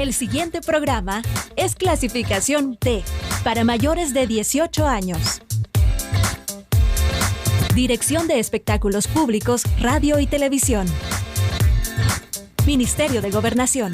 El siguiente programa es clasificación T, para mayores de 18 años. Dirección de Espectáculos Públicos, Radio y Televisión. Ministerio de Gobernación.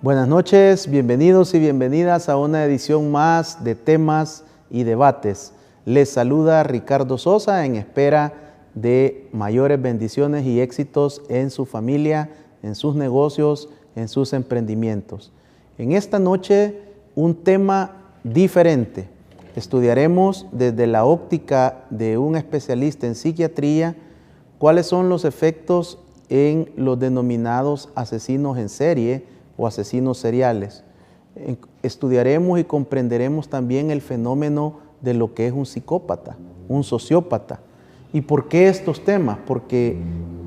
Buenas noches, bienvenidos y bienvenidas a una edición más de Temas y Debates. Les saluda Ricardo Sosa en espera de mayores bendiciones y éxitos en su familia, en sus negocios, en sus emprendimientos. En esta noche, un tema diferente. Estudiaremos desde la óptica de un especialista en psiquiatría cuáles son los efectos en los denominados asesinos en serie o asesinos seriales. Estudiaremos y comprenderemos también el fenómeno de lo que es un psicópata, un sociópata. ¿Y por qué estos temas? Porque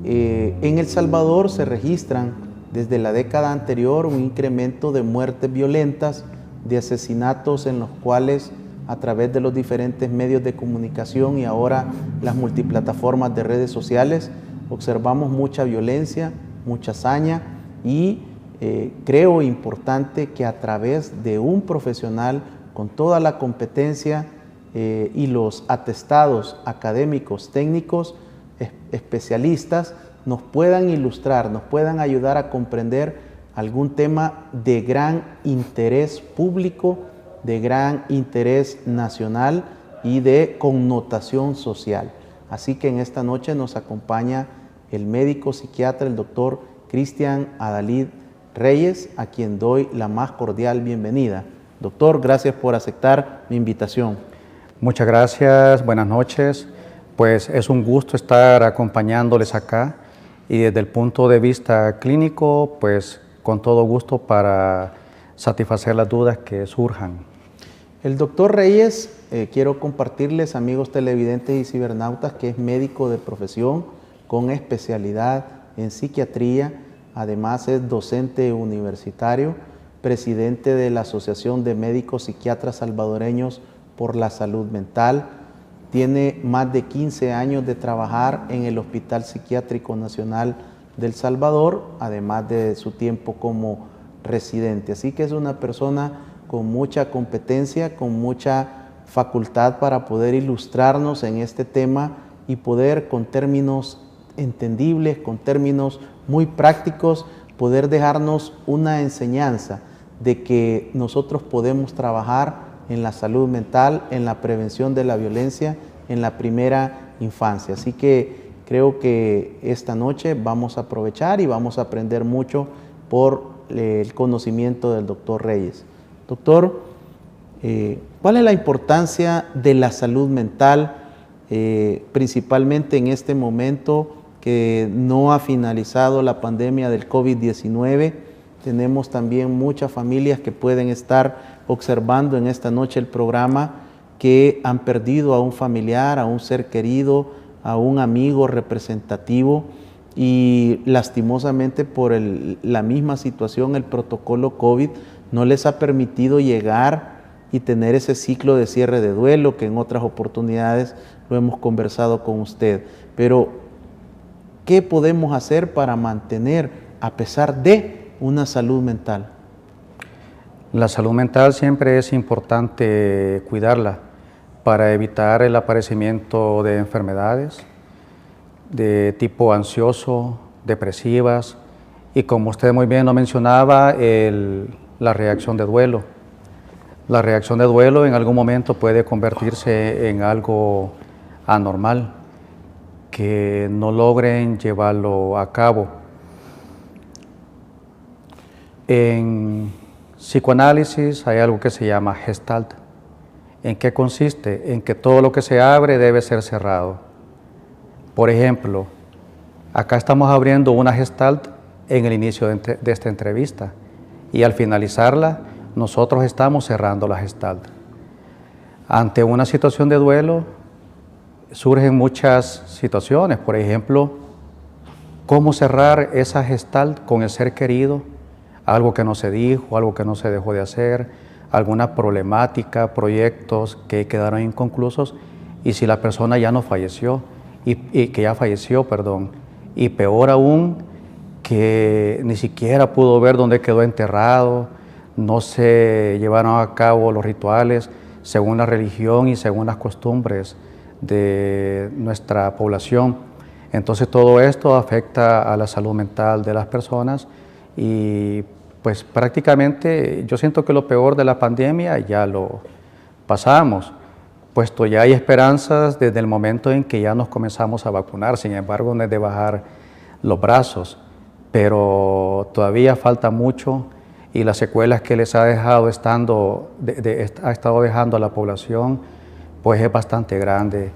en El Salvador se registran desde la década anterior un incremento de muertes violentas, de asesinatos en los cuales a través de los diferentes medios de comunicación y ahora las multiplataformas de redes sociales observamos mucha violencia, mucha hazaña y creo importante que a través de un profesional con toda la competencia y los atestados académicos, técnicos, especialistas, nos puedan ilustrar, nos puedan ayudar a comprender algún tema de gran interés público, de gran interés nacional y de connotación social. Así que en esta noche nos acompaña el médico psiquiatra, el doctor Cristian Adalid Reyes, a quien doy la más cordial bienvenida. Doctor, gracias por aceptar mi invitación. Muchas gracias, buenas noches. Pues es un gusto estar acompañándoles acá y desde el punto de vista clínico, pues con todo gusto para satisfacer las dudas que surjan. El doctor Reyes, quiero compartirles, amigos televidentes y cibernautas, que es médico de profesión con especialidad en psiquiatría. Además es docente universitario, presidente de la Asociación de Médicos Psiquiatras Salvadoreños por la Salud Mental. Tiene más de 15 años de trabajar en el Hospital Psiquiátrico Nacional de El Salvador, además de su tiempo como residente. Así que es una persona con mucha competencia, con mucha facultad para poder ilustrarnos en este tema y poder con términos entendibles, con términos muy prácticos, poder dejarnos una enseñanza de que nosotros podemos trabajar en la salud mental, en la prevención de la violencia, en la primera infancia. Así que creo que esta noche vamos a aprovechar y vamos a aprender mucho por el conocimiento del doctor Reyes. Doctor, ¿cuál es la importancia de la salud mental, principalmente en este momento que no ha finalizado la pandemia del COVID-19? Tenemos también muchas familias que pueden estar observando en esta noche el programa que han perdido a un familiar, a un ser querido, a un amigo representativo y lastimosamente por la misma situación, el protocolo COVID no les ha permitido llegar y tener ese ciclo de cierre de duelo que en otras oportunidades lo hemos conversado con usted. Pero ¿qué podemos hacer para mantener, a pesar de una salud mental? La salud mental siempre es importante cuidarla para evitar el aparecimiento de enfermedades de tipo ansioso, depresivas y, como usted muy bien lo mencionaba, la reacción de duelo. La reacción de duelo en algún momento puede convertirse en algo anormal, que no logren llevarlo a cabo. En psicoanálisis hay algo que se llama Gestalt. ¿En qué consiste? En que todo lo que se abre debe ser cerrado. Por ejemplo, acá estamos abriendo una Gestalt en el inicio de esta entrevista y al finalizarla nosotros estamos cerrando la Gestalt. Ante una situación de duelo surgen muchas situaciones, por ejemplo, cómo cerrar esa Gestalt con el ser querido, algo que no se dijo, algo que no se dejó de hacer, alguna problemática, proyectos que quedaron inconclusos, y si la persona ya no falleció, y que ya falleció, perdón, y peor aún, que ni siquiera pudo ver dónde quedó enterrado, no se llevaron a cabo los rituales según la religión y según las costumbres de nuestra población. Entonces todo esto afecta a la salud mental de las personas y pues prácticamente yo siento que lo peor de la pandemia ya lo pasamos, puesto ya hay esperanzas desde el momento en que ya nos comenzamos a vacunar. Sin embargo, no es de bajar los brazos, pero todavía falta mucho y las secuelas que les ha dejado ha estado dejando a la población pues es bastante grande.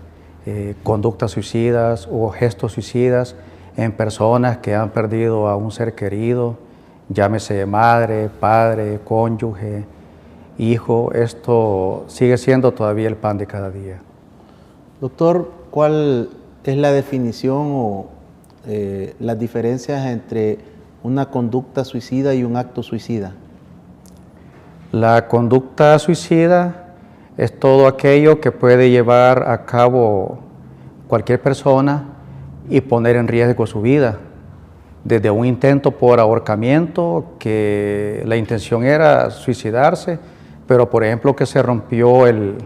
Conductas suicidas o gestos suicidas en personas que han perdido a un ser querido, llámese madre, padre, cónyuge, hijo. Esto sigue siendo todavía el pan de cada día. Doctor, ¿cuál es la definición o las diferencias entre una conducta suicida y un acto suicida? La conducta suicida es todo aquello que puede llevar a cabo cualquier persona y poner en riesgo su vida. Desde un intento por ahorcamiento, que la intención era suicidarse, pero por ejemplo que se rompió el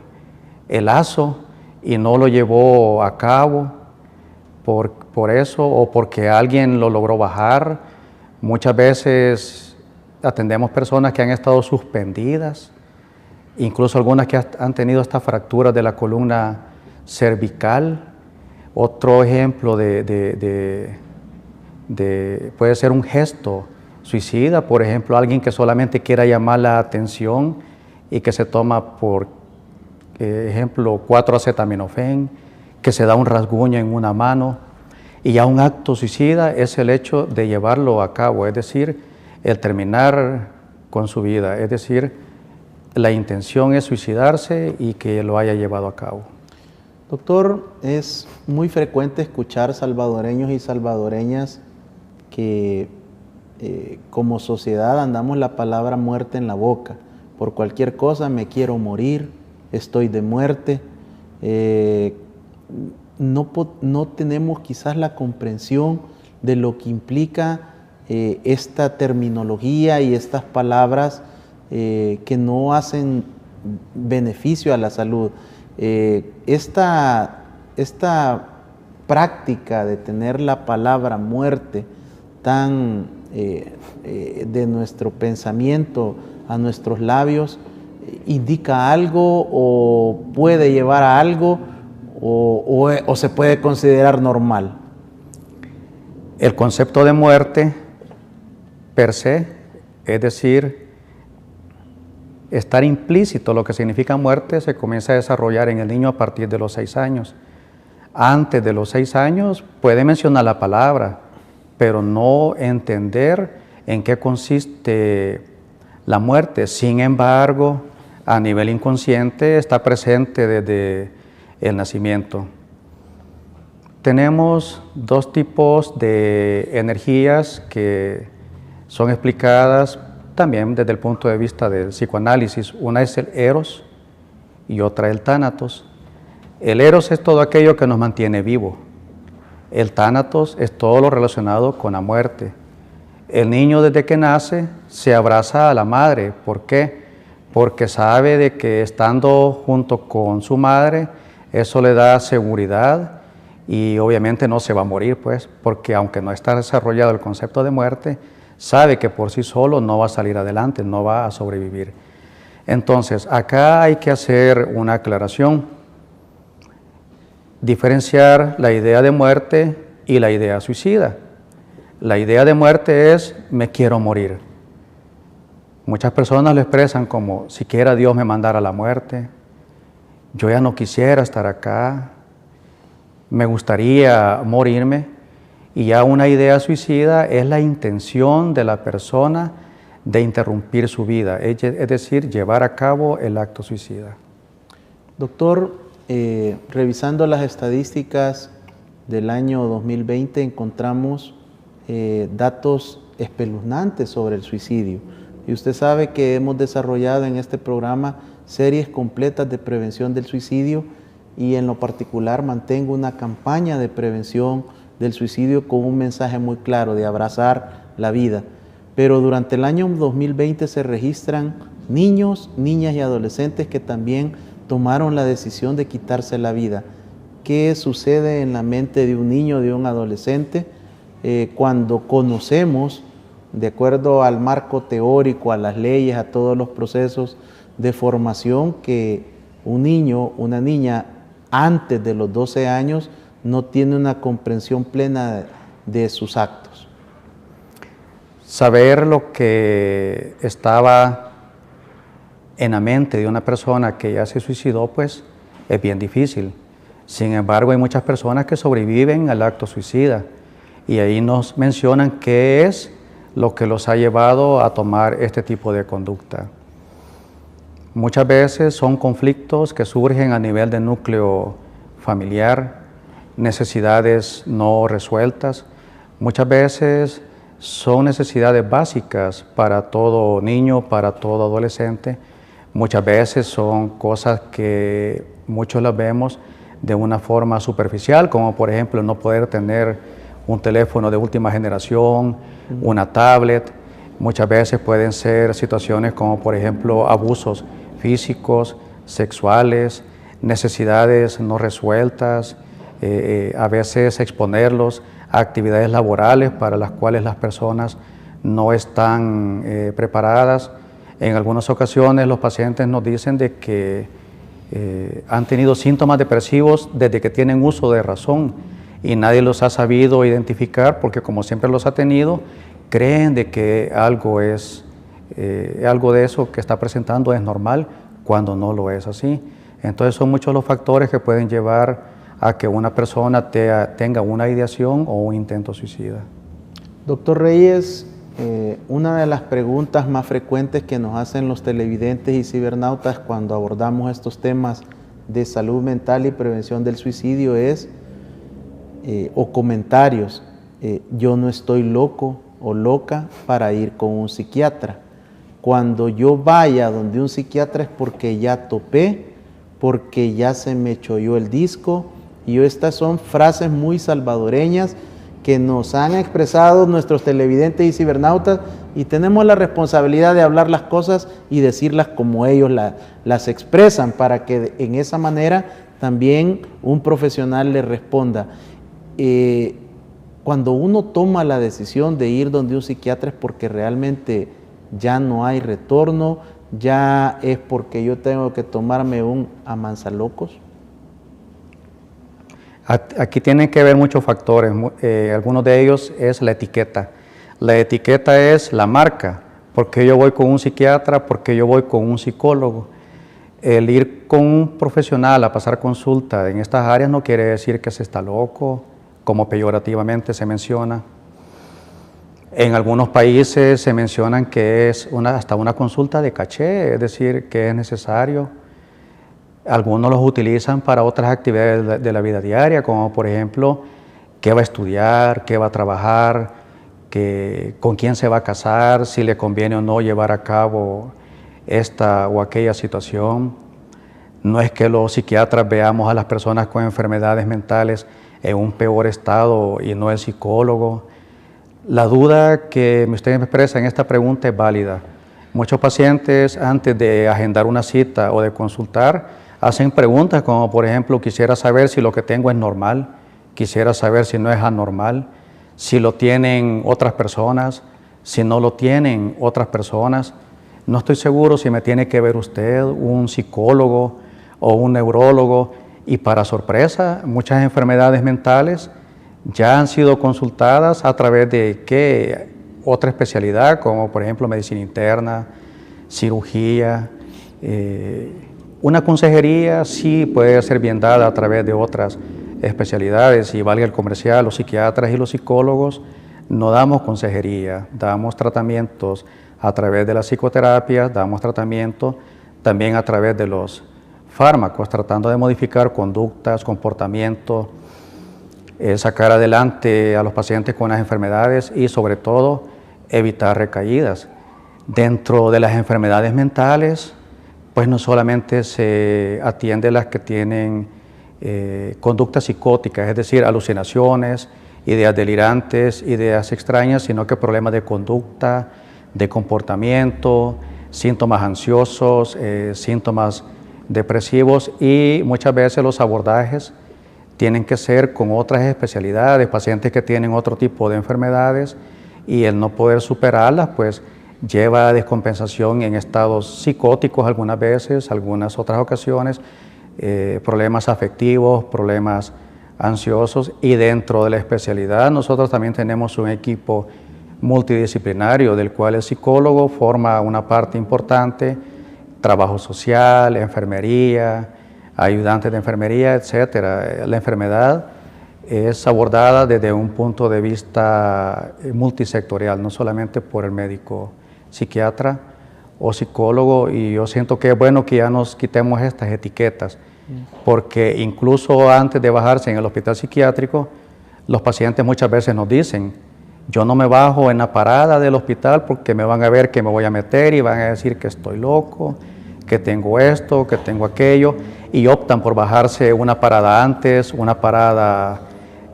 lazo y no lo llevó a cabo por eso, o porque alguien lo logró bajar. Muchas veces atendemos personas que han estado suspendidas, incluso algunas que han tenido hasta fracturas de la columna cervical. Otro ejemplo puede ser un gesto suicida, por ejemplo, alguien que solamente quiera llamar la atención y que se toma, por ejemplo, 4-acetaminofén, que se da un rasguño en una mano. Y ya un acto suicida es el hecho de llevarlo a cabo, es decir, el terminar con su vida, es decir, la intención es suicidarse y que lo haya llevado a cabo. Doctor, es muy frecuente escuchar salvadoreños y salvadoreñas que como sociedad andamos la palabra muerte en la boca. Por cualquier cosa me quiero morir, estoy de muerte. No tenemos quizás la comprensión de lo que implica esta terminología y estas palabras que no hacen beneficio a la salud. Esta práctica de tener la palabra muerte tan de nuestro pensamiento a nuestros labios, ¿indica algo o puede llevar a algo o se puede considerar normal? El concepto de muerte per se, es decir, estar implícito, lo que significa muerte, se comienza a desarrollar en el niño a partir de los 6 años. Antes de los 6 años puede mencionar la palabra, pero no entender en qué consiste la muerte. Sin embargo, a nivel inconsciente está presente desde el nacimiento. Tenemos 2 tipos de energías que son explicadas también desde el punto de vista del psicoanálisis. Una es el eros y otra el tánatos. El eros es todo aquello que nos mantiene vivo. El tánatos es todo lo relacionado con la muerte. El niño desde que nace se abraza a la madre. ¿Por qué? Porque sabe de que estando junto con su madre, eso le da seguridad y obviamente no se va a morir, pues, porque aunque no está desarrollado el concepto de muerte, sabe que por sí solo no va a salir adelante, no va a sobrevivir. Entonces, acá hay que hacer una aclaración, diferenciar la idea de muerte y la idea suicida. La idea de muerte es, me quiero morir. Muchas personas lo expresan como, si quiera Dios me mandara la muerte, yo ya no quisiera estar acá, me gustaría morirme. Y ya una idea suicida es la intención de la persona de interrumpir su vida, es decir, llevar a cabo el acto suicida. Doctor, revisando las estadísticas del año 2020 encontramos datos espeluznantes sobre el suicidio. y usted sabe que hemos desarrollado en este programa series completas de prevención del suicidio y en lo particular mantengo una campaña de prevención del suicidio con un mensaje muy claro de abrazar la vida. Pero durante el año 2020 se registran niños, niñas y adolescentes que también tomaron la decisión de quitarse la vida. ¿Qué sucede en la mente de un niño, de un adolescente, cuando conocemos, de acuerdo al marco teórico, a las leyes, a todos los procesos de formación, que un niño, una niña antes de los 12 años no tiene una comprensión plena de sus actos? Saber lo que estaba en la mente de una persona que ya se suicidó, pues es bien difícil. Sin embargo, hay muchas personas que sobreviven al acto suicida y ahí nos mencionan qué es lo que los ha llevado a tomar este tipo de conducta. Muchas veces son conflictos que surgen a nivel de núcleo familiar, necesidades no resueltas. Muchas veces son necesidades básicas para todo niño, para todo adolescente. Muchas veces son cosas que muchos las vemos de una forma superficial, como por ejemplo no poder tener un teléfono de última generación, una tablet. Muchas veces pueden ser situaciones como por ejemplo abusos físicos, sexuales, necesidades no resueltas, a veces exponerlos a actividades laborales para las cuales las personas no están preparadas. En algunas ocasiones los pacientes nos dicen de que han tenido síntomas depresivos desde que tienen uso de razón y nadie los ha sabido identificar porque como siempre los ha tenido, creen de que algo de eso que está presentando es normal cuando no lo es así. Entonces son muchos los factores que pueden llevar a que una persona tenga una ideación o un intento suicida. Doctor Reyes, una de las preguntas más frecuentes que nos hacen los televidentes y cibernautas cuando abordamos estos temas de salud mental y prevención del suicidio es, o comentarios, yo no estoy loco o loca para ir con un psiquiatra. Cuando yo vaya donde un psiquiatra es porque ya topé, porque ya se me cholló el disco. Y estas son frases muy salvadoreñas que nos han expresado nuestros televidentes y cibernautas y tenemos la responsabilidad de hablar las cosas y decirlas como ellos las expresan para que en esa manera también un profesional le responda. Cuando uno toma la decisión de ir donde un psiquiatra es porque realmente ya no hay retorno, ya es porque yo tengo que tomarme un amansalocos. Aquí tienen que ver muchos factores, algunos de ellos es la etiqueta. La etiqueta es la marca, porque yo voy con un psiquiatra, porque yo voy con un psicólogo. El ir con un profesional a pasar consulta en estas áreas no quiere decir que se está loco, como peyorativamente se menciona. En algunos países se mencionan que es hasta una consulta de caché, es decir, que es necesario. Algunos los utilizan para otras actividades de la vida diaria, como por ejemplo, qué va a estudiar, qué va a trabajar, con quién se va a casar, si le conviene o no llevar a cabo esta o aquella situación. No es que los psiquiatras veamos a las personas con enfermedades mentales en un peor estado y no el psicólogo. La duda que usted me expresa en esta pregunta es válida. Muchos pacientes antes de agendar una cita o de consultar hacen preguntas como por ejemplo, quisiera saber si lo que tengo es normal, quisiera saber si no es anormal, si lo tienen otras personas, si no lo tienen otras personas. No estoy seguro si me tiene que ver usted, un psicólogo o un neurólogo. Y para sorpresa, muchas enfermedades mentales ya han sido consultadas a través de ¿qué? Otra especialidad, como por ejemplo medicina interna, cirugía. Una consejería sí puede ser bien dada a través de otras especialidades, y valga el comercial, los psiquiatras y los psicólogos no damos consejería, damos tratamientos a través de las psicoterapias, damos tratamiento también a través de los fármacos, tratando de modificar conductas, comportamientos, sacar adelante a los pacientes con las enfermedades y sobre todo evitar recaídas. Dentro de las enfermedades mentales, pues no solamente se atiende las que tienen conductas psicóticas, es decir, alucinaciones, ideas delirantes, ideas extrañas, sino que problemas de conducta, de comportamiento, síntomas ansiosos, síntomas depresivos, y muchas veces los abordajes tienen que ser con otras especialidades, pacientes que tienen otro tipo de enfermedades, y el no poder superarlas pues lleva a descompensación en estados psicóticos algunas veces, algunas otras ocasiones, problemas afectivos, problemas ansiosos, y dentro de la especialidad nosotros también tenemos un equipo multidisciplinario del cual el psicólogo forma una parte importante, trabajo social, enfermería, ayudantes de enfermería, etcétera. La enfermedad es abordada desde un punto de vista multisectorial, no solamente por el médico psiquiatra o psicólogo, y yo siento que es bueno que ya nos quitemos estas etiquetas, porque incluso antes de bajarse en el hospital psiquiátrico, los pacientes muchas veces nos dicen: yo no me bajo en la parada del hospital porque me van a ver que me voy a meter y van a decir que estoy loco, que tengo esto, que tengo aquello, y optan por bajarse una parada antes, una parada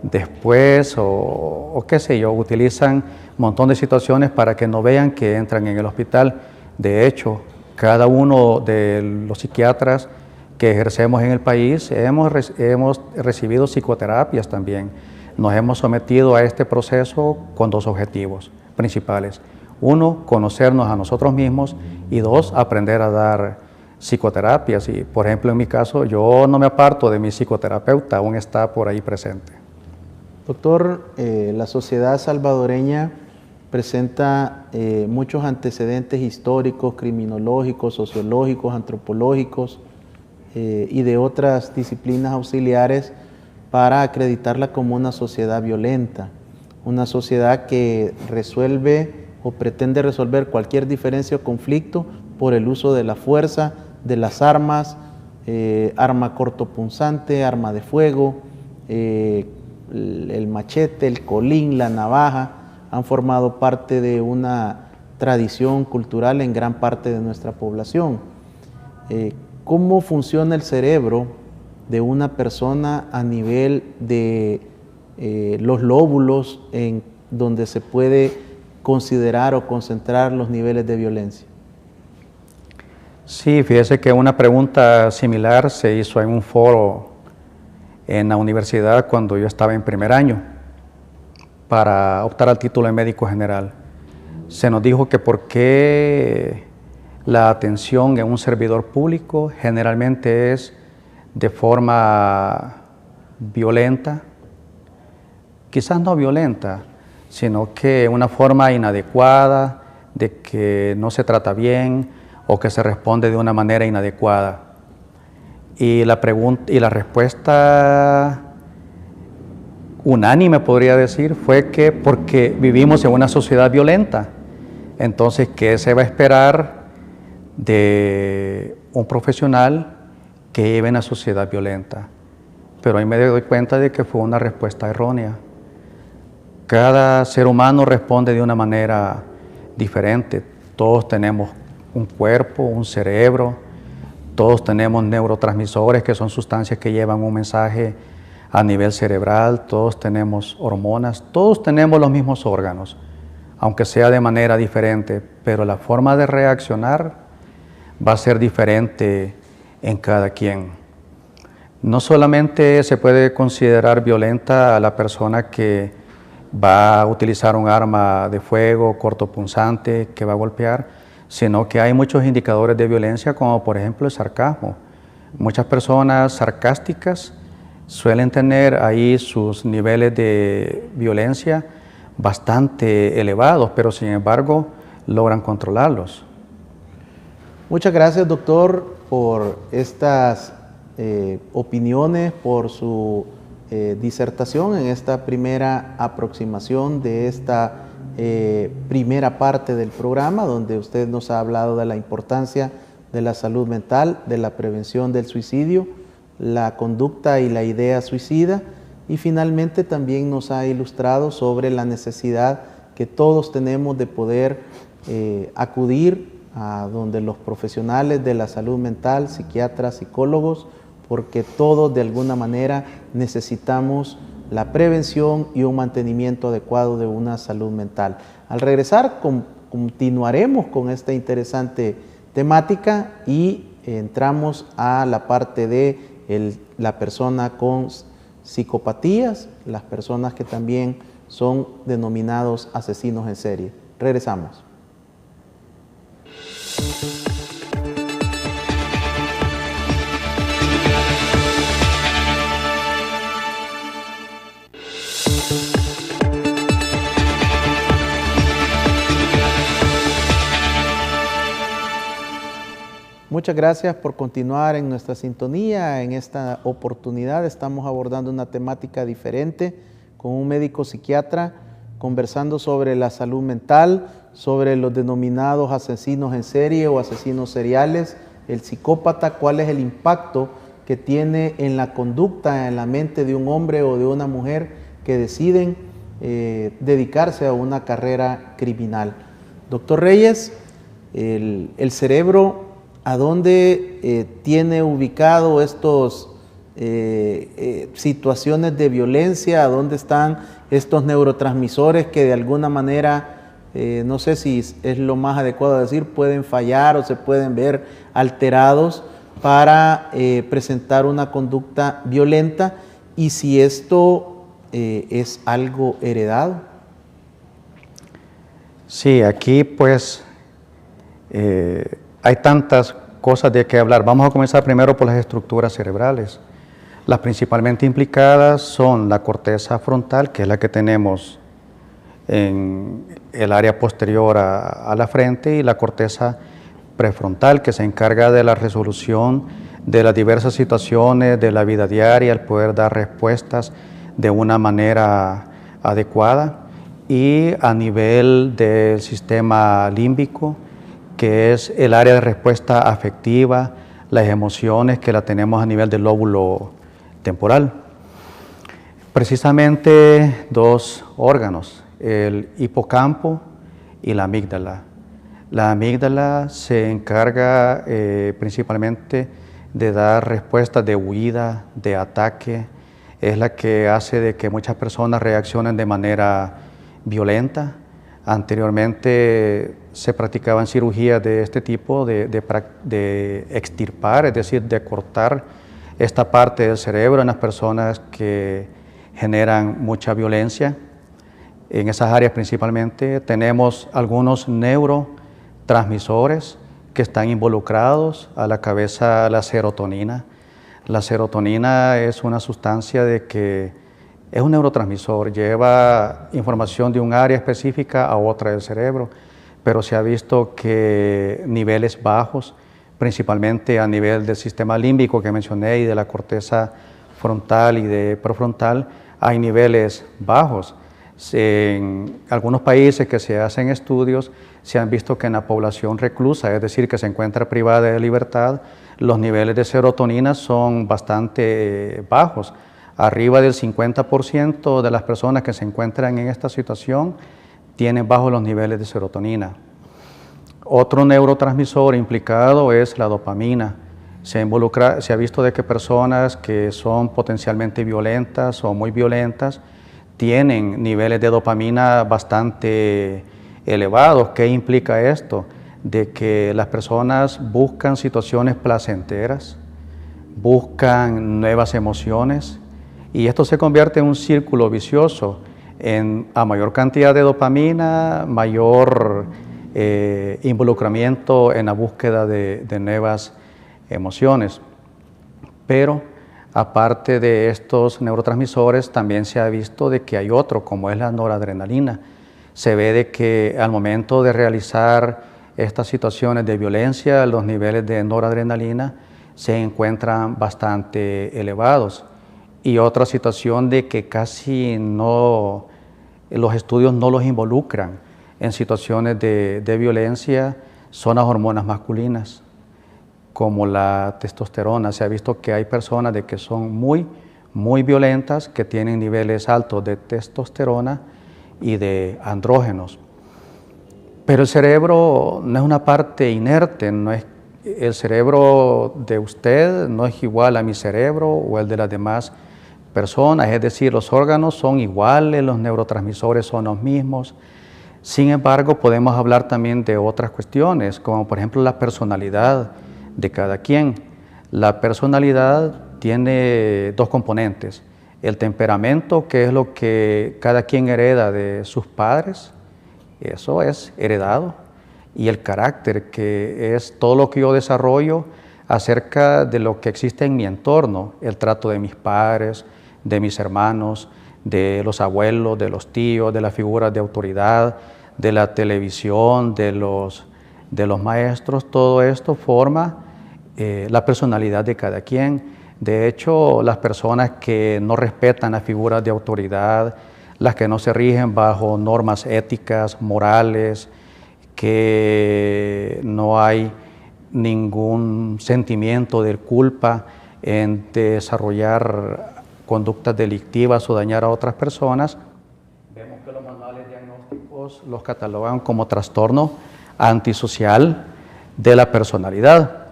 después, o qué sé yo, utilizan un montón de situaciones para que no vean que entran en el hospital. De hecho, cada uno de los psiquiatras que ejercemos en el país hemos recibido psicoterapias también. Nos hemos sometido a este proceso con dos objetivos principales. Uno, conocernos a nosotros mismos, y dos, aprender a dar psicoterapias. Y, por ejemplo, en mi caso, yo no me aparto de mi psicoterapeuta, aún está por ahí presente. Doctor, la sociedad salvadoreña presenta muchos antecedentes históricos, criminológicos, sociológicos, antropológicos y de otras disciplinas auxiliares para acreditarla como una sociedad violenta, una sociedad que resuelve o pretende resolver cualquier diferencia o conflicto por el uso de la fuerza, de las armas, arma cortopunzante, arma de fuego, el machete, el colín, la navaja, han formado parte de una tradición cultural en gran parte de nuestra población. ¿Cómo funciona el cerebro de una persona a nivel de los lóbulos en donde se puede considerar o concentrar los niveles de violencia? Sí, fíjese que una pregunta similar se hizo en un foro en la universidad cuando yo estaba en primer año para optar al título de médico general. Se nos dijo que por qué la atención en un servidor público generalmente es de forma violenta, quizás no violenta, sino que una forma inadecuada, de que no se trata bien o que se responde de una manera inadecuada. Y la respuesta unánime, podría decir, fue que porque vivimos en una sociedad violenta. Entonces, ¿qué se va a esperar de un profesional que lleve una sociedad violenta? Pero ahí me doy cuenta de que fue una respuesta errónea. Cada ser humano responde de una manera diferente. Todos tenemos un cuerpo, un cerebro, todos tenemos neurotransmisores, que son sustancias que llevan un mensaje a nivel cerebral, todos tenemos hormonas, todos tenemos los mismos órganos, aunque sea de manera diferente, pero la forma de reaccionar va a ser diferente en cada quien. No solamente se puede considerar violenta a la persona que va a utilizar un arma de fuego cortopunzante, que va a golpear, sino que hay muchos indicadores de violencia, como por ejemplo el sarcasmo. Muchas personas sarcásticas suelen tener ahí sus niveles de violencia bastante elevados, pero sin embargo logran controlarlos. Muchas gracias, doctor, por estas opiniones, por su disertación en esta primera aproximación de esta primera parte del programa, donde usted nos ha hablado de la importancia de la salud mental, de la prevención del suicidio, la conducta y la idea suicida, y finalmente también nos ha ilustrado sobre la necesidad que todos tenemos de poder acudir a donde los profesionales de la salud mental, psiquiatras, psicólogos, porque todos de alguna manera necesitamos la prevención y un mantenimiento adecuado de una salud mental. Al regresar continuaremos con esta interesante temática y entramos a la parte de la persona con psicopatías, las personas que también son denominados asesinos en serie. Regresamos. Muchas gracias por continuar en nuestra sintonía. En esta oportunidad estamos abordando una temática diferente con un médico psiquiatra, conversando sobre la salud mental, sobre los denominados asesinos en serie o asesinos seriales, el psicópata, cuál es el impacto que tiene en la conducta, en la mente de un hombre o de una mujer que deciden dedicarse a una carrera criminal. Doctor Reyes, el cerebro, ¿a dónde tiene ubicado estos situaciones de violencia? ¿A dónde están estos neurotransmisores que de alguna manera, no sé si es lo más adecuado decir, pueden fallar o se pueden ver alterados para presentar una conducta violenta? Y si esto es algo heredado. Sí, aquí pues hay tantas cosas de que hablar. Vamos a comenzar primero por las estructuras cerebrales. Las principalmente implicadas son la corteza frontal, que es la que tenemos en el área posterior a la frente, y la corteza prefrontal, que se encarga de la resolución de las diversas situaciones de la vida diaria, el poder dar respuestas de una manera adecuada. Y a nivel del sistema límbico, que es el área de respuesta afectiva, las emociones, que la tenemos a nivel del lóbulo temporal. Precisamente dos órganos, el hipocampo y la amígdala. La amígdala se encarga principalmente de dar respuestas de huida, de ataque. Es la que hace de que muchas personas reaccionen de manera violenta. Anteriormente se practicaban cirugías de este tipo, de extirpar, es decir, de cortar esta parte del cerebro en las personas que generan mucha violencia. En esas áreas principalmente tenemos algunos neurotransmisores que están involucrados, a la cabeza la serotonina. La serotonina es una sustancia que es un neurotransmisor, lleva información de un área específica a otra del cerebro, pero se ha visto que niveles bajos, principalmente a nivel del sistema límbico que mencioné y de la corteza frontal y de prefrontal, hay niveles bajos. En algunos países que se hacen estudios, se han visto que en la población reclusa, es decir, que se encuentra privada de libertad, los niveles de serotonina son bastante bajos. Arriba del 50% de las personas que se encuentran en esta situación tienen bajos los niveles de serotonina. Otro neurotransmisor implicado es la dopamina. Se ha visto de que personas que son potencialmente violentas o muy violentas tienen niveles de dopamina bastante elevados. ¿Qué implica esto? De que las personas buscan situaciones placenteras, buscan nuevas emociones, y esto se convierte en un círculo vicioso. A mayor cantidad de dopamina, mayor involucramiento en la búsqueda de nuevas emociones. Pero aparte de estos neurotransmisores, también se ha visto de que hay otro, como es la noradrenalina. Se ve de que al momento de realizar estas situaciones de violencia, los niveles de noradrenalina se encuentran bastante elevados. Y otra situación de que casi no, los estudios no los involucran en situaciones de violencia son las hormonas masculinas, como la testosterona. Se ha visto que hay personas de que son muy violentas, que tienen niveles altos de testosterona y de andrógenos. Pero el cerebro no es una parte inerte, el cerebro de usted no es igual a mi cerebro o el de las demás personas, es decir, los órganos son iguales, los neurotransmisores son los mismos. Sin embargo, podemos hablar también de otras cuestiones, como por ejemplo la personalidad de cada quien. La personalidad tiene dos componentes: el temperamento, que es lo que cada quien hereda de sus padres, eso es heredado, y el carácter, que es todo lo que yo desarrollo acerca de lo que existe en mi entorno, el trato de mis padres, de mis hermanos, de los abuelos, de los tíos, de las figuras de autoridad, de la televisión, de los maestros. Todo esto forma la personalidad de cada quien. De hecho, las personas que no respetan las figuras de autoridad, las que no se rigen bajo normas éticas, morales, que no hay ningún sentimiento de culpa en desarrollar conductas delictivas o dañar a otras personas, vemos que los manuales diagnósticos los catalogan como trastorno antisocial de la personalidad,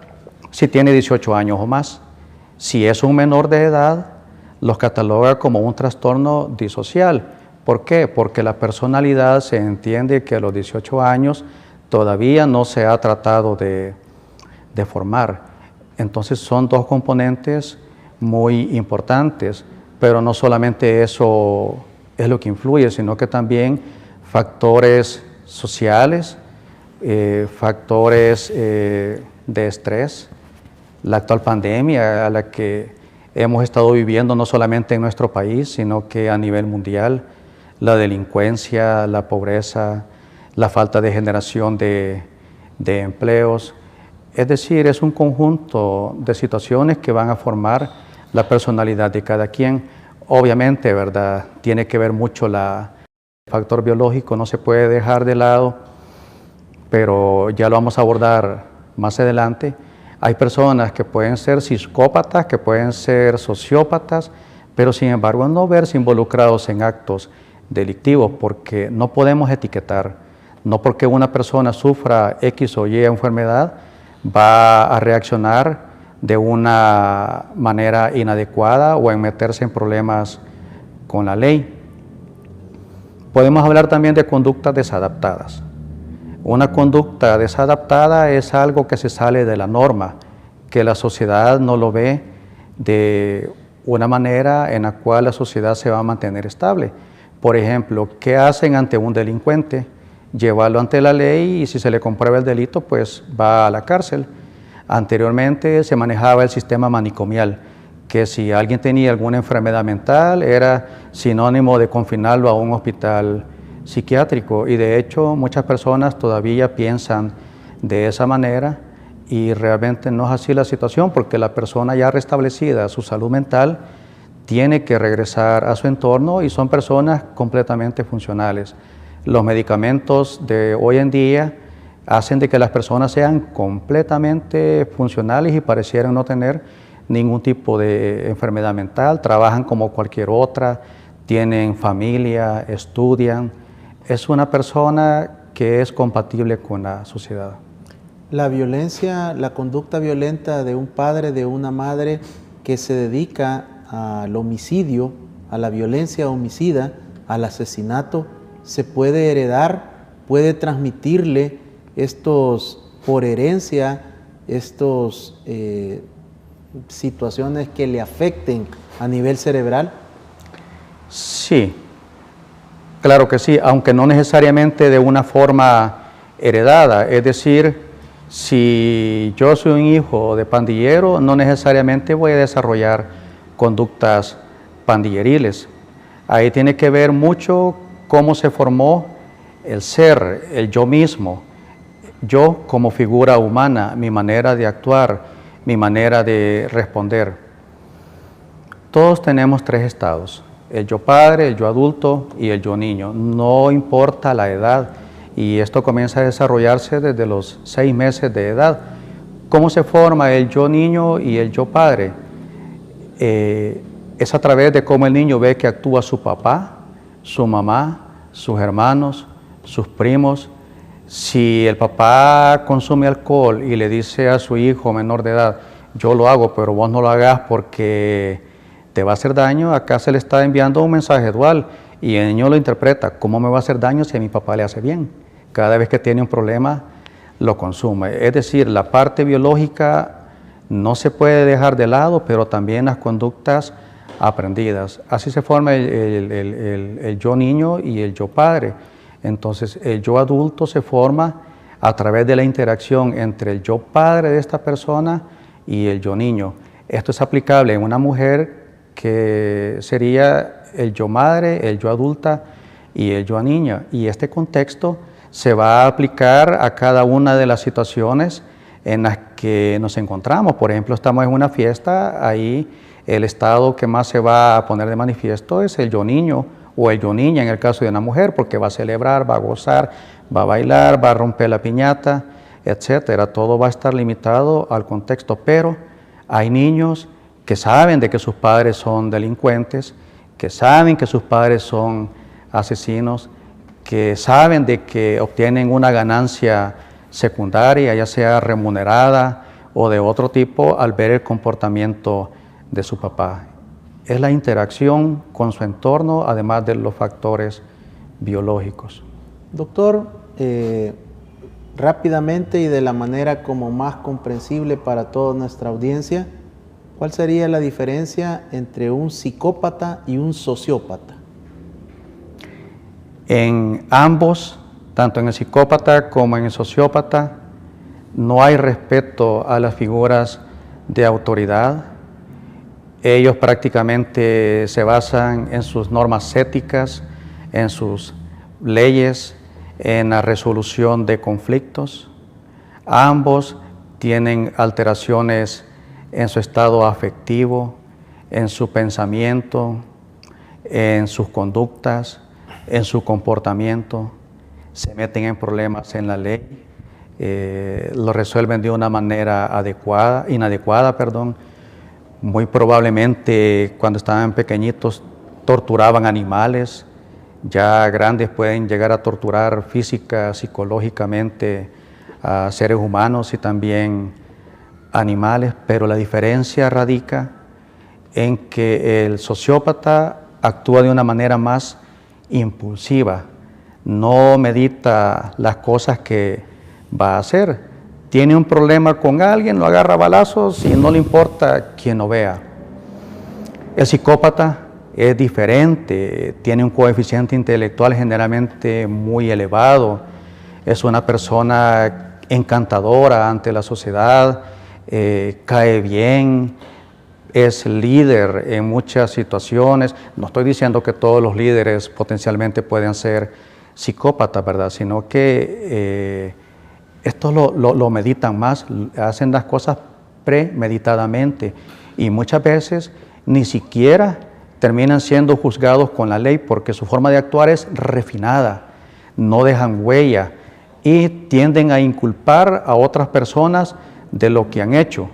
si tiene 18 años o más. Si es un menor de edad, los cataloga como un trastorno disocial. ¿Por qué? Porque la personalidad se entiende que a los 18 años todavía no se ha tratado de formar. Entonces son dos componentes muy importantes, pero no solamente eso es lo que influye, sino que también factores sociales, factores de estrés, la actual pandemia a la que hemos estado viviendo no solamente en nuestro país, sino que a nivel mundial, la delincuencia, la pobreza, la falta de generación de empleos. Es decir, es un conjunto de situaciones que van a formar la personalidad de cada quien. Obviamente, ¿verdad?, tiene que ver mucho el factor biológico, no se puede dejar de lado, pero ya lo vamos a abordar más adelante. Hay personas que pueden ser psicópatas, que pueden ser sociópatas, pero sin embargo no verse involucrados en actos delictivos, porque no podemos etiquetar. No porque una persona sufra X o Y enfermedad va a reaccionar de una manera inadecuada o en meterse en problemas con la ley. Podemos hablar también de conductas desadaptadas. Una conducta desadaptada es algo que se sale de la norma, que la sociedad no lo ve de una manera en la cual la sociedad se va a mantener estable. Por ejemplo, ¿qué hacen ante un delincuente? Llevarlo ante la ley y si se le comprueba el delito, pues va a la cárcel. Anteriormente se manejaba el sistema manicomial, que si alguien tenía alguna enfermedad mental era sinónimo de confinarlo a un hospital psiquiátrico, y de hecho muchas personas todavía piensan de esa manera y realmente no es así la situación, porque la persona ya restablecida su salud mental tiene que regresar a su entorno y son personas completamente funcionales. Los medicamentos de hoy en día hacen de que las personas sean completamente funcionales y parecieran no tener ningún tipo de enfermedad mental, trabajan como cualquier otra, tienen familia, estudian. Es una persona que es compatible con la sociedad. La violencia, la conducta violenta de un padre, de una madre que se dedica al homicidio, a la violencia homicida, al asesinato, se puede heredar, puede transmitirle por herencia, situaciones que le afecten a nivel cerebral. Sí, claro que sí, aunque no necesariamente de una forma heredada. Es decir, si yo soy un hijo de pandillero, no necesariamente voy a desarrollar conductas pandilleriles. Ahí tiene que ver mucho cómo se formó el ser, el yo mismo, yo como figura humana, mi manera de actuar, mi manera de responder. Todos tenemos tres estados: el yo padre, el yo adulto y el yo niño. No importa la edad, y esto comienza a desarrollarse desde los 6 meses de edad. ¿Cómo se forma el yo niño y el yo padre? Es a través de cómo el niño ve que actúa su papá, su mamá, sus hermanos, sus primos. Si el papá consume alcohol y le dice a su hijo menor de edad, yo lo hago, pero vos no lo hagas porque te va a hacer daño, acá se le está enviando un mensaje dual y el niño lo interpreta, ¿cómo me va a hacer daño si a mi papá le hace bien? Cada vez que tiene un problema, lo consume. Es decir, la parte biológica no se puede dejar de lado, pero también las conductas aprendidas. Así se forma el yo niño y el yo padre. Entonces, el yo adulto se forma a través de la interacción entre el yo padre de esta persona y el yo niño. Esto es aplicable en una mujer que sería el yo madre, el yo adulta y el yo niña. Y este contexto se va a aplicar a cada una de las situaciones en las que nos encontramos. Por ejemplo, estamos en una fiesta, ahí el estado que más se va a poner de manifiesto es el yo niño o el yo niña en el caso de una mujer, porque va a celebrar, va a gozar, va a bailar, va a romper la piñata, etcétera. Todo va a estar limitado al contexto, pero hay niños que saben de que sus padres son delincuentes, que saben que sus padres son asesinos, que saben de que obtienen una ganancia secundaria, ya sea remunerada o de otro tipo, al ver el comportamiento de su papá. Es la interacción con su entorno, además de los factores biológicos. Doctor, rápidamente y de la manera como más comprensible para toda nuestra audiencia, ¿cuál sería la diferencia entre un psicópata y un sociópata? En ambos, tanto en el psicópata como en el sociópata, no hay respeto a las figuras de autoridad. Ellos prácticamente se basan en sus normas éticas, en sus leyes, en la resolución de conflictos. Ambos tienen alteraciones en su estado afectivo, en su pensamiento, en sus conductas, en su comportamiento. Se meten en problemas en la ley, lo resuelven de una manera inadecuada. Muy probablemente cuando estaban pequeñitos torturaban animales, ya grandes pueden llegar a torturar física, psicológicamente a seres humanos y también animales, pero la diferencia radica en que el sociópata actúa de una manera más impulsiva, no medita las cosas que va a hacer. Tiene un problema con alguien, lo agarra a balazos y no le importa quien lo vea. El psicópata es diferente, tiene un coeficiente intelectual generalmente muy elevado, es una persona encantadora ante la sociedad, cae bien, es líder en muchas situaciones. No estoy diciendo que todos los líderes potencialmente pueden ser psicópatas, ¿verdad? Sino que estos lo meditan más, hacen las cosas premeditadamente y muchas veces ni siquiera terminan siendo juzgados con la ley porque su forma de actuar es refinada, no dejan huella y tienden a inculpar a otras personas de lo que han hecho.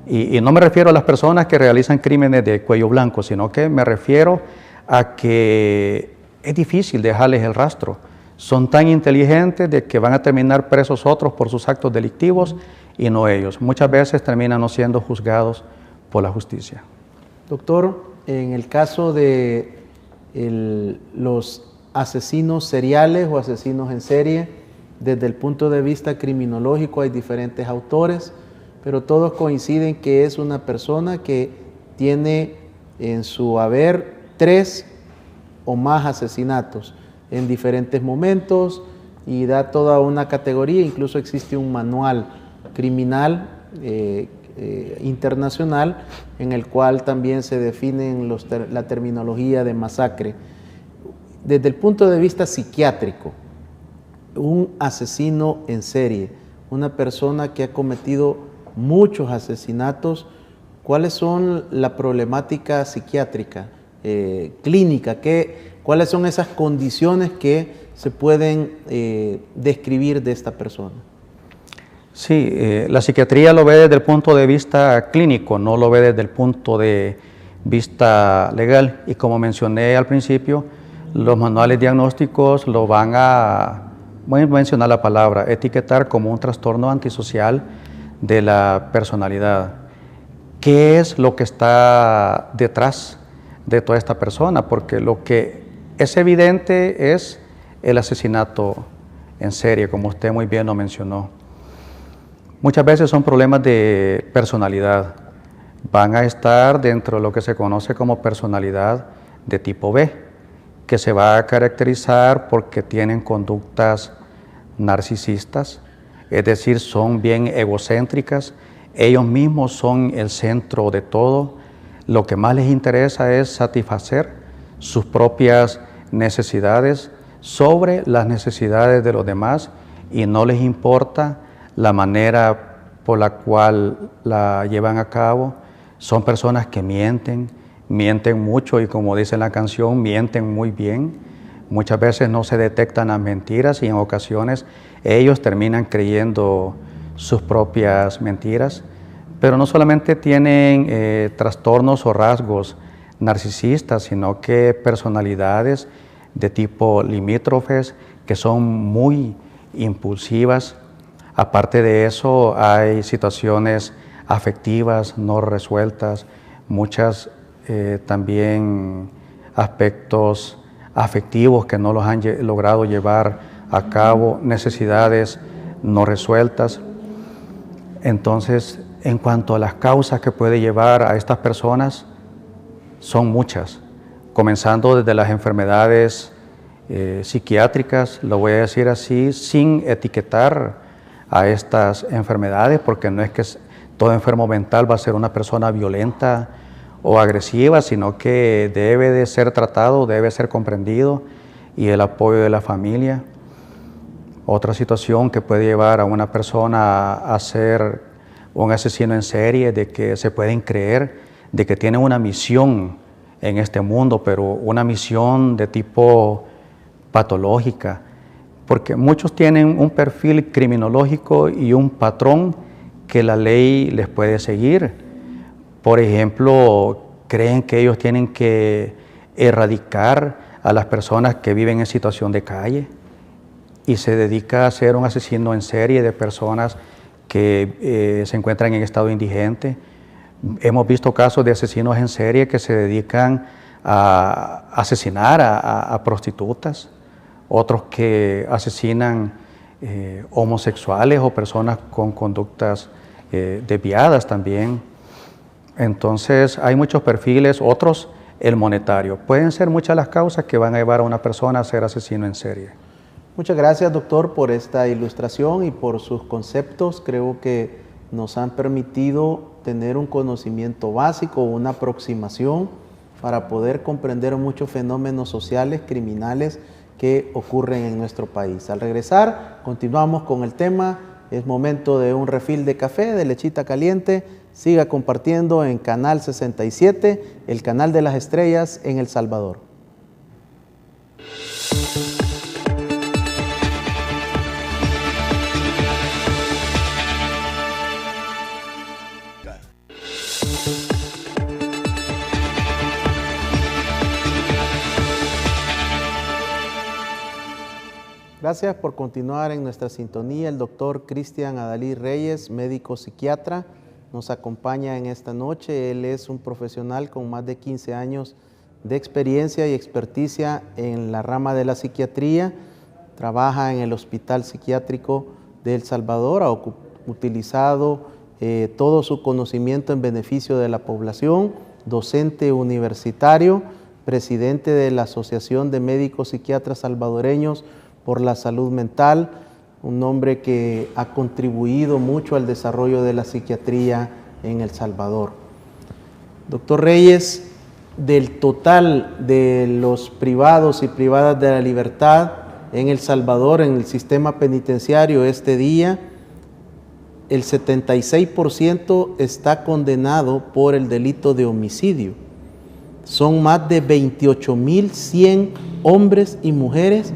Y no me refiero a las personas que realizan crímenes de cuello blanco, sino que me refiero a que es difícil dejarles el rastro. Son tan inteligentes de que van a terminar presos otros por sus actos delictivos y no ellos. Muchas veces terminan no siendo juzgados por la justicia. Doctor, en el caso de los asesinos seriales o asesinos en serie, desde el punto de vista criminológico hay diferentes autores, pero todos coinciden que es una persona que tiene en su haber 3 o más asesinatos en diferentes momentos y da toda una categoría, incluso existe un manual criminal internacional en el cual también se definen la terminología de masacre. Desde el punto de vista psiquiátrico, un asesino en serie, una persona que ha cometido muchos asesinatos, ¿cuáles son la problemática psiquiátrica, clínica? ¿Cuáles son esas condiciones que se pueden describir de esta persona? Sí, la psiquiatría lo ve desde el punto de vista clínico, no lo ve desde el punto de vista legal. Y como mencioné al principio, los manuales diagnósticos lo van a voy a mencionar la palabra, etiquetar como un trastorno antisocial de la personalidad. ¿Qué es lo que está detrás de toda esta persona? Porque lo que es evidente es el asesinato en serie, como usted muy bien lo mencionó. Muchas veces son problemas de personalidad. Van a estar dentro de lo que se conoce como personalidad de tipo B, que se va a caracterizar porque tienen conductas narcisistas, es decir, son bien egocéntricas, ellos mismos son el centro de todo, lo que más les interesa es satisfacer sus propias necesidades sobre las necesidades de los demás y no les importa la manera por la cual la llevan a cabo. Son personas que mienten mucho y, como dice la canción, mienten muy bien. Muchas veces no se detectan las mentiras y en ocasiones ellos terminan creyendo sus propias mentiras. Pero no solamente tienen trastornos o rasgos narcisistas, sino que personalidades de tipo limítrofes que son muy impulsivas. Aparte de eso, hay situaciones afectivas no resueltas, muchas también aspectos afectivos que no los han logrado llevar a cabo, necesidades no resueltas. Entonces, en cuanto a las causas que puede llevar a estas personas, son muchas, comenzando desde las enfermedades psiquiátricas, lo voy a decir así, sin etiquetar a estas enfermedades, porque no es que todo enfermo mental va a ser una persona violenta o agresiva, sino que debe de ser tratado, debe ser comprendido, y el apoyo de la familia. Otra situación que puede llevar a una persona a ser un asesino en serie, de que se pueden creer de que tienen una misión en este mundo, pero una misión de tipo patológica, porque muchos tienen un perfil criminológico y un patrón que la ley les puede seguir. Por ejemplo, creen que ellos tienen que erradicar a las personas que viven en situación de calle y se dedica a ser un asesino en serie de personas que se encuentran en estado indigente. Hemos visto casos de asesinos en serie que se dedican a asesinar a prostitutas, otros que asesinan homosexuales o personas con conductas desviadas también. Entonces hay muchos perfiles, otros el monetario. Pueden ser muchas las causas que van a llevar a una persona a ser asesino en serie. Muchas gracias, doctor, por esta ilustración y por sus conceptos. Creo que nos han permitido tener un conocimiento básico, una aproximación para poder comprender muchos fenómenos sociales, criminales que ocurren en nuestro país. Al regresar, continuamos con el tema. Es momento de un refill de café, de lechita caliente. Siga compartiendo en Canal 67, el canal de las estrellas en El Salvador. Gracias por continuar en nuestra sintonía. El doctor Cristian Adalí Reyes, médico psiquiatra, nos acompaña en esta noche. Él es un profesional con más de 15 años de experiencia y experticia en la rama de la psiquiatría. Trabaja en el Hospital Psiquiátrico de El Salvador, ha utilizado todo su conocimiento en beneficio de la población, docente universitario, presidente de la Asociación de Médicos Psiquiatras Salvadoreños por la Salud Mental, un hombre que ha contribuido mucho al desarrollo de la psiquiatría en El Salvador. Doctor Reyes, del total de los privados y privadas de la libertad en El Salvador, en el sistema penitenciario este día, el 76% está condenado por el delito de homicidio. Son más de 28.100 hombres y mujeres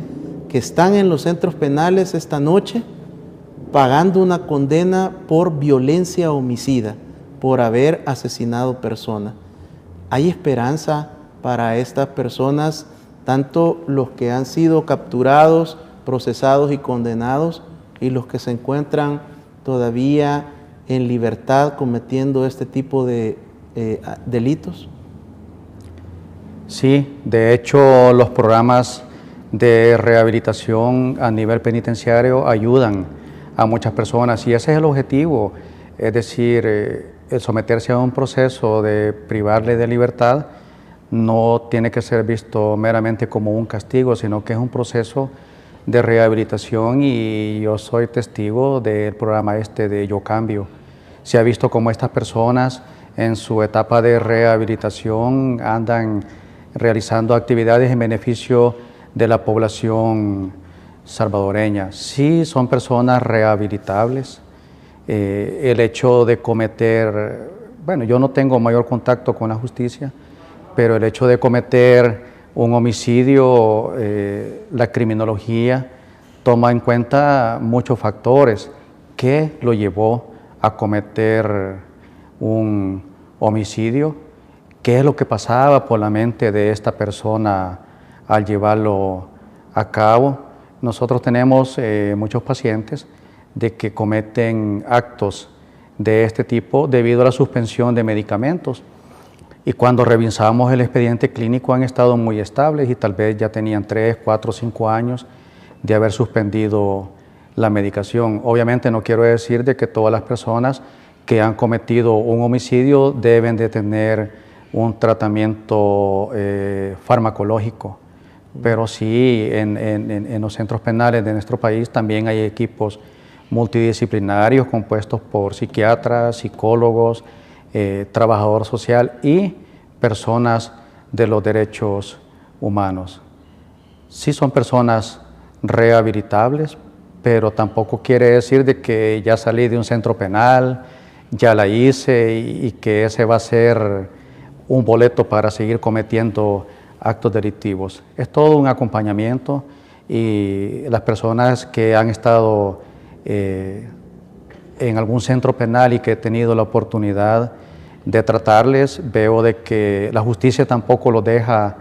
que están en los centros penales esta noche pagando una condena por violencia homicida, por haber asesinado personas. ¿Hay esperanza para estas personas, tanto los que han sido capturados, procesados y condenados y los que se encuentran todavía en libertad cometiendo este tipo de delitos? Sí, de hecho los programas de rehabilitación a nivel penitenciario ayudan a muchas personas y ese es el objetivo, es decir, el someterse a un proceso de privarle de libertad no tiene que ser visto meramente como un castigo, sino que es un proceso de rehabilitación y yo soy testigo del programa de Yo Cambio. Se ha visto cómo estas personas en su etapa de rehabilitación andan realizando actividades en beneficio de la población salvadoreña. Sí, son personas rehabilitables. El hecho de cometer, bueno, yo no tengo mayor contacto con la justicia, pero el hecho de cometer un homicidio, la criminología toma en cuenta muchos factores. ¿Qué lo llevó a cometer un homicidio? ¿Qué es lo que pasaba por la mente de esta persona al llevarlo a cabo? Nosotros tenemos muchos pacientes de que cometen actos de este tipo debido a la suspensión de medicamentos. Y cuando revisamos el expediente clínico han estado muy estables y tal vez ya tenían 3, 4, 5 años de haber suspendido la medicación. Obviamente no quiero decir de que todas las personas que han cometido un homicidio deben de tener un tratamiento farmacológico, pero sí en los centros penales de nuestro país también hay equipos multidisciplinarios compuestos por psiquiatras, psicólogos, trabajador social y personas de los derechos humanos. Sí son personas rehabilitables, pero tampoco quiere decir de que ya salí de un centro penal, ya la hice y que ese va a ser un boleto para seguir cometiendo actos delictivos. Es todo un acompañamiento y las personas que han estado en algún centro penal y que he tenido la oportunidad de tratarles, veo de que la justicia tampoco los deja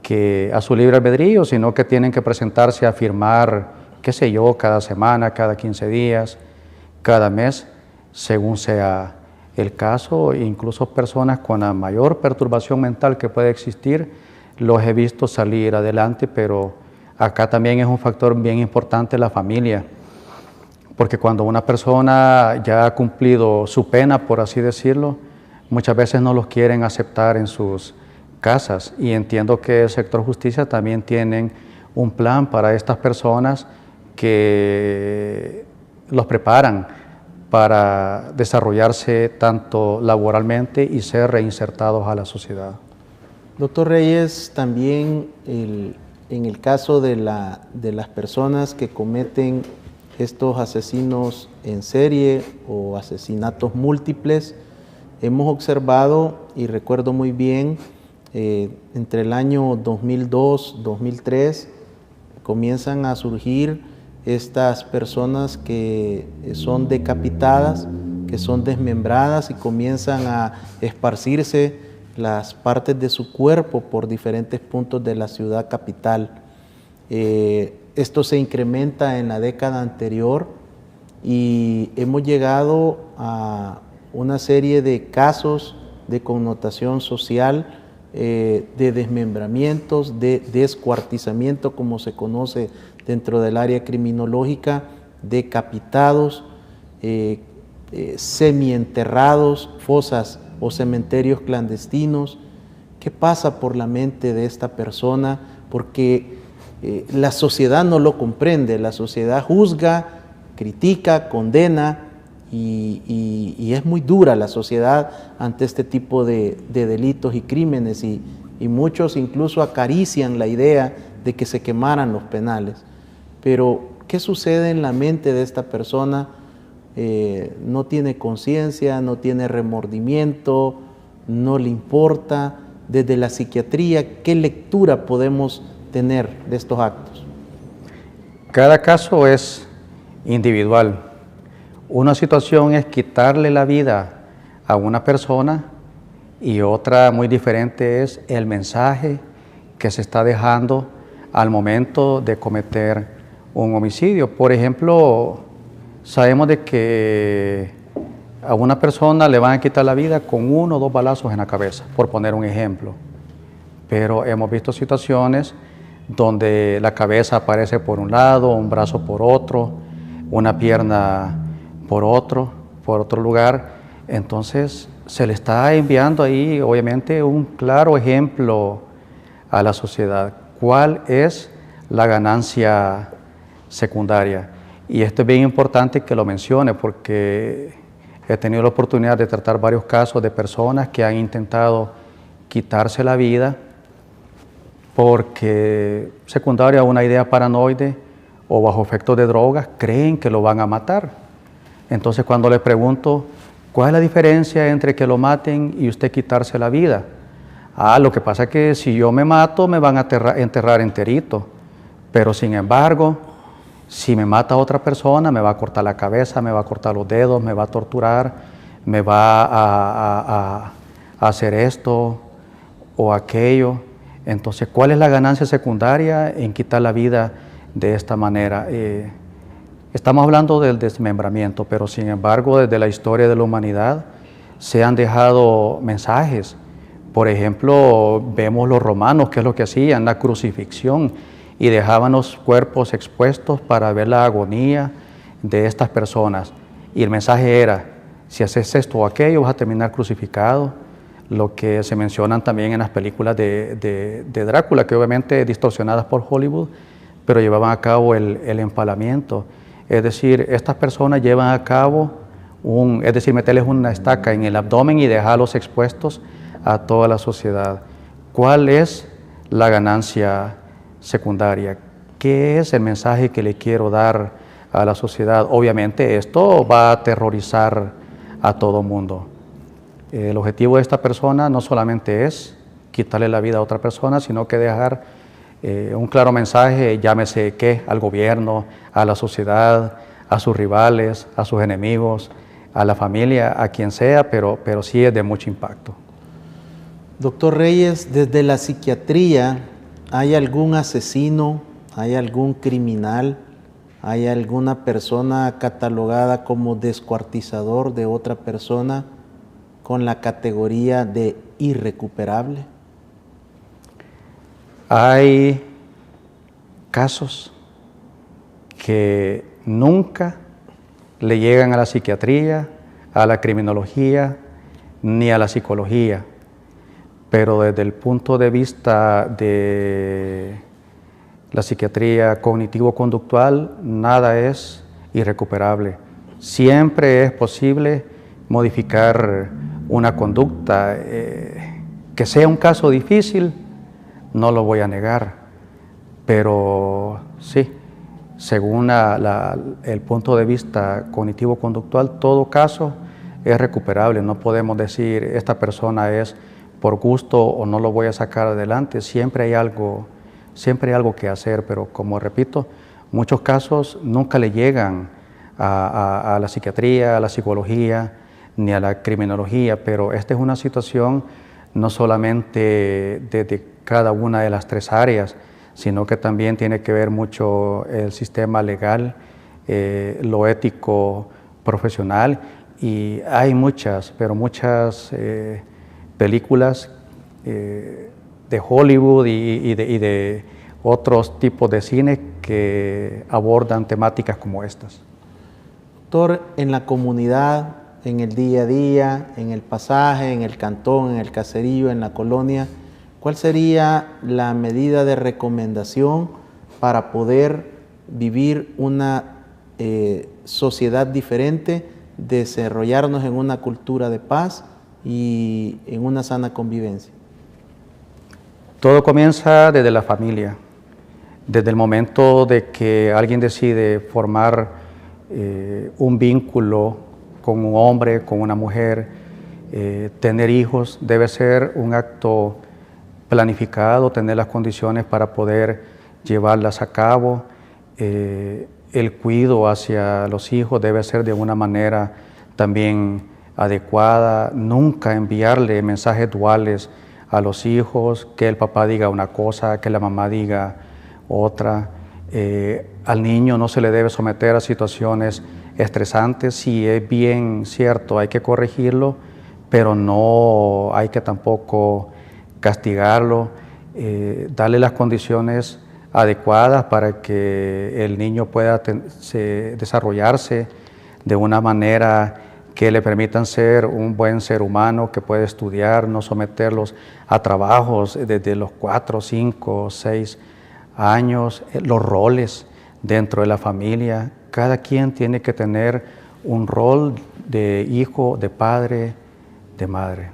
que a su libre albedrío, sino que tienen que presentarse a firmar, qué sé yo, cada semana, cada 15 días, cada mes, según sea el caso. Incluso personas con la mayor perturbación mental que puede existir, los he visto salir adelante, pero acá también es un factor bien importante la familia, porque cuando una persona ya ha cumplido su pena, por así decirlo, muchas veces no los quieren aceptar en sus casas, y entiendo que el sector justicia también tienen un plan para estas personas que los preparan para desarrollarse tanto laboralmente y ser reinsertados a la sociedad. Doctor Reyes, también en el caso de las personas que cometen estos asesinos en serie o asesinatos múltiples, hemos observado, y recuerdo muy bien, entre el año 2002, 2003, comienzan a surgir estas personas que son decapitadas, que son desmembradas y comienzan a esparcirse las partes de su cuerpo por diferentes puntos de la ciudad capital. Esto se incrementa en la década anterior y hemos llegado a una serie de casos de connotación social, de desmembramientos, de descuartizamiento, como se conoce dentro del área criminológica, decapitados, semienterrados, fosas o cementerios clandestinos. ¿Qué pasa por la mente de esta persona? Porque la sociedad no lo comprende, la sociedad juzga, critica, condena y es muy dura la sociedad ante este tipo de delitos y crímenes y muchos incluso acarician la idea de que se quemaran los penales. Pero, ¿qué sucede en la mente de esta persona? No tiene conciencia, no tiene remordimiento, no le importa. Desde la psiquiatría, ¿qué lectura podemos tener de estos actos? Cada caso es individual. Una situación es quitarle la vida a una persona y otra muy diferente es el mensaje que se está dejando al momento de cometer un homicidio. Por ejemplo, sabemos de que a una persona le van a quitar la vida con 1 o 2 balazos en la cabeza, por poner un ejemplo. Pero hemos visto situaciones donde la cabeza aparece por un lado, un brazo por otro, una pierna por otro lugar. Entonces se le está enviando ahí obviamente un claro ejemplo a la sociedad. ¿Cuál es la ganancia secundaria? Y esto es bien importante que lo mencione porque he tenido la oportunidad de tratar varios casos de personas que han intentado quitarse la vida porque secundaria a una idea paranoide o bajo efectos de drogas creen que lo van a matar. Entonces cuando les pregunto, ¿cuál es la diferencia entre que lo maten y usted quitarse la vida? Lo que pasa es que si yo me mato me van a enterrar enterito, pero sin embargo, si me mata otra persona me va a cortar la cabeza, me va a cortar los dedos, me va a torturar, me va a hacer esto o aquello. Entonces, ¿cuál es la ganancia secundaria en quitar la vida de esta manera? Estamos hablando del desmembramiento, pero sin embargo, desde la historia de la humanidad se han dejado mensajes. Por ejemplo, vemos los romanos, ¿qué es lo que hacían? La crucifixión, y dejaban los cuerpos expuestos para ver la agonía de estas personas. Y el mensaje era, si haces esto o aquello, vas a terminar crucificado. Lo que se mencionan también en las películas de Drácula, que obviamente distorsionadas por Hollywood, pero llevaban a cabo el empalamiento. Es decir, estas personas llevan a cabo es decir, meterles una estaca en el abdomen y dejarlos expuestos a toda la sociedad. ¿Cuál es la ganancia secundaria? ¿Qué es el mensaje que le quiero dar a la sociedad? Obviamente esto va a aterrorizar a todo mundo. El objetivo de esta persona no solamente es quitarle la vida a otra persona, sino que dejar un claro mensaje, llámese ¿qué? Al gobierno, a la sociedad, a sus rivales, a sus enemigos, a la familia, a quien sea, pero sí es de mucho impacto. Doctor Reyes, desde la psiquiatría, ¿hay algún asesino, hay algún criminal, hay alguna persona catalogada como descuartizador de otra persona con la categoría de irrecuperable? Hay casos que nunca le llegan a la psiquiatría, a la criminología, ni a la psicología, pero desde el punto de vista de la psiquiatría cognitivo-conductual, nada es irrecuperable. Siempre es posible modificar una conducta. Que sea un caso difícil, no lo voy a negar, pero sí, según el punto de vista cognitivo-conductual, todo caso es recuperable. No podemos decir, esta persona es por gusto o no lo voy a sacar adelante. Siempre hay algo que hacer, pero como repito, muchos casos nunca le llegan a la psiquiatría, a la psicología, ni a la criminología, pero esta es una situación no solamente de cada una de las 3 áreas, sino que también tiene que ver mucho el sistema legal, lo ético profesional, y hay muchas películas de Hollywood y de otros tipos de cine que abordan temáticas como estas. Doctor, en la comunidad, en el día a día, en el pasaje, en el cantón, en el caserío, en la colonia, ¿cuál sería la medida de recomendación para poder vivir una sociedad diferente, desarrollarnos en una cultura de paz y en una sana convivencia? Todo comienza desde la familia, desde el momento de que alguien decide formar un vínculo con un hombre, con una mujer, tener hijos, debe ser un acto planificado, tener las condiciones para poder llevarlas a cabo. El cuidado hacia los hijos debe ser de una manera también adecuada, nunca enviarle mensajes duales a los hijos, que el papá diga una cosa, que la mamá diga otra. Al niño no se le debe someter a situaciones estresantes. Si es bien cierto, hay que corregirlo, pero no hay que tampoco castigarlo, darle las condiciones adecuadas para que el niño pueda desarrollarse de una manera que le permitan ser un buen ser humano, que puede estudiar, no someterlos a trabajos desde los 4, 5, 6 años, los roles dentro de la familia. Cada quien tiene que tener un rol de hijo, de padre, de madre.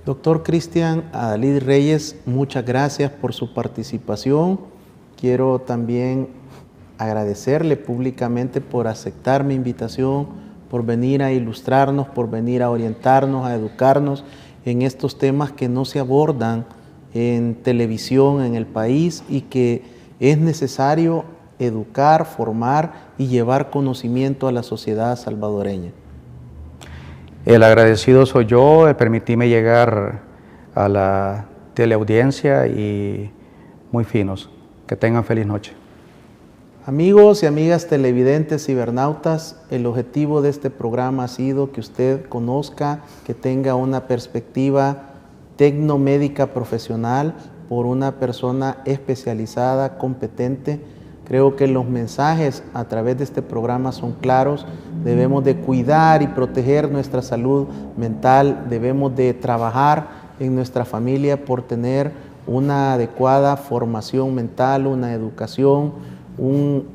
Doctor Cristian Adalid Reyes, muchas gracias por su participación. Quiero también agradecerle públicamente por aceptar mi invitación, por venir a ilustrarnos, por venir a orientarnos, a educarnos en estos temas que no se abordan en televisión en el país y que es necesario educar, formar y llevar conocimiento a la sociedad salvadoreña. El agradecido soy yo, permitirme llegar a la teleaudiencia y muy finos. Que tengan feliz noche. Amigos y amigas televidentes cibernautas, el objetivo de este programa ha sido que usted conozca, que tenga una perspectiva tecnomédica profesional por una persona especializada, competente. Creo que los mensajes a través de este programa son claros. Debemos de cuidar y proteger nuestra salud mental, debemos de trabajar en nuestra familia por tener una adecuada formación mental, una educación, un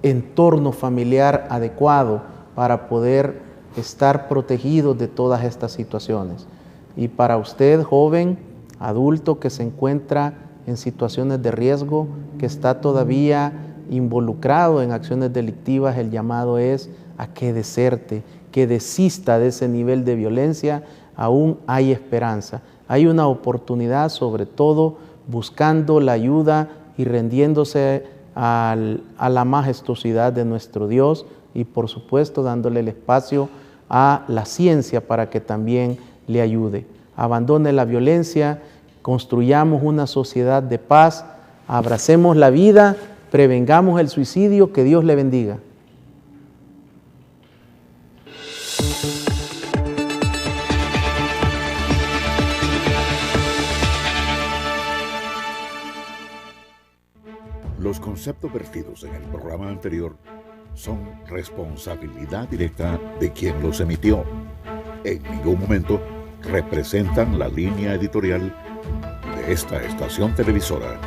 entorno familiar adecuado para poder estar protegidos de todas estas situaciones. Y para usted, joven, adulto que se encuentra en situaciones de riesgo, que está todavía involucrado en acciones delictivas, el llamado es a que deserte, que desista de ese nivel de violencia. Aún hay esperanza, hay una oportunidad, sobre todo buscando la ayuda y rendiéndose a la majestuosidad de nuestro Dios y por supuesto dándole el espacio a la ciencia para que también le ayude. Abandone la violencia, construyamos una sociedad de paz, abracemos la vida, prevengamos el suicidio, que Dios le bendiga. Los conceptos vertidos en el programa anterior son responsabilidad directa de quien los emitió. En ningún momento representan la línea editorial de esta estación televisora.